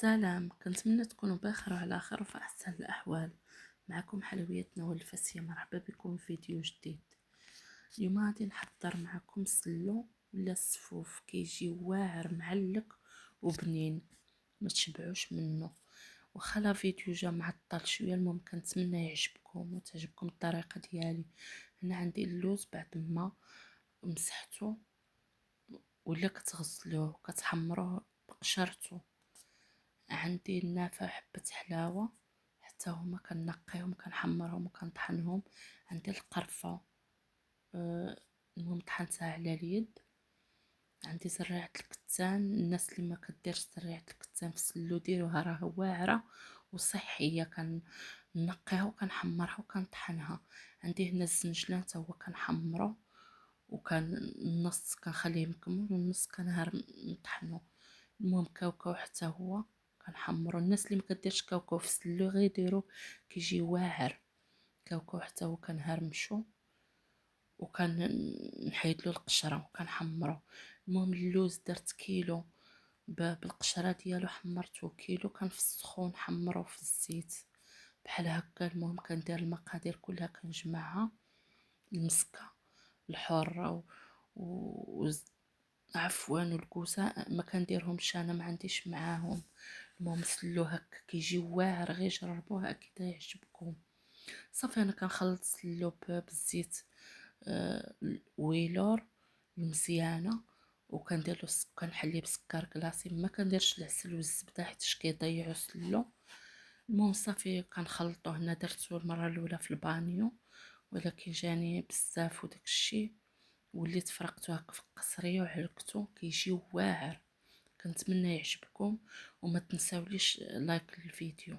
السلام، كنتمنى تكونوا بخير وعلى خير وفي احسن الاحوال. معكم حلوياتنا والفاسيه، مرحبا بكم في فيديو جديد. اليوم غادي نحضر معكم سلو ولا السفوف، كيجي واعر معلق وبنين، ما تشبعوش منه. واخا لا فيديو جا معطل شويه، المهم كنتمنى يعجبكم وتعجبكم الطريقه ديالي. هنا عندي اللوز بعد ما مسحته، ولا كتغسلوه كتحمروه بقشرته. عندي النافع حبة حلاوة، حتى هما كنقيهم كنحمرهم وكنطحنهم. عندي القرفة، المهم طحنتها على اليد. عندي زريعة الكتان، الناس اللي ما كديرش زريعة الكتان في السلو ديروها، راه واعرة وصحية. كنقيها وكنحمرها وكنطحنها. عندي هنا الزنجلان تا هو كنحمرو، وكان النص كنخليه مكمل والنص كنهار نطحنو. المهم كاوكاو حتى هو كنحمرو. الناس اللي مكديرش كاوكاو في السلو غير يديرو، كيجي واعر. كاوكاو حتى هو كنهرمشو وكنحيدلو القشره وكنحمرو. المهم اللوز درت كيلو بالقشره ديالو، حمرته كيلو، كان في السخون حمرو في الزيت بحال هكا. المهم كندير المقادير كلها كنجمعها، المسكه، الحره و... عفوا والكوسه ما كنديرهمش، انا ما عنديش معاهم. المهم سلو هكا كيجي واعر، غير جربوه اكيد يعجبكم. صافي انا كنخلط سلو بالزيت، ويلور مزيانه، وكندير له كنحليه بسكر كلاصي، ما كنديرش العسل والزبده حيت كيضيعوا سلو. المهم صافي كنخلطو. هنا درتو المره الاولى في البانيو، ولكن جاني بزاف وداكشي، وليت فرقته هكا في القصريه وعلقته، كيجي واعر. كنتمنى يعجبكم، وما تنساوليش لايك الفيديو.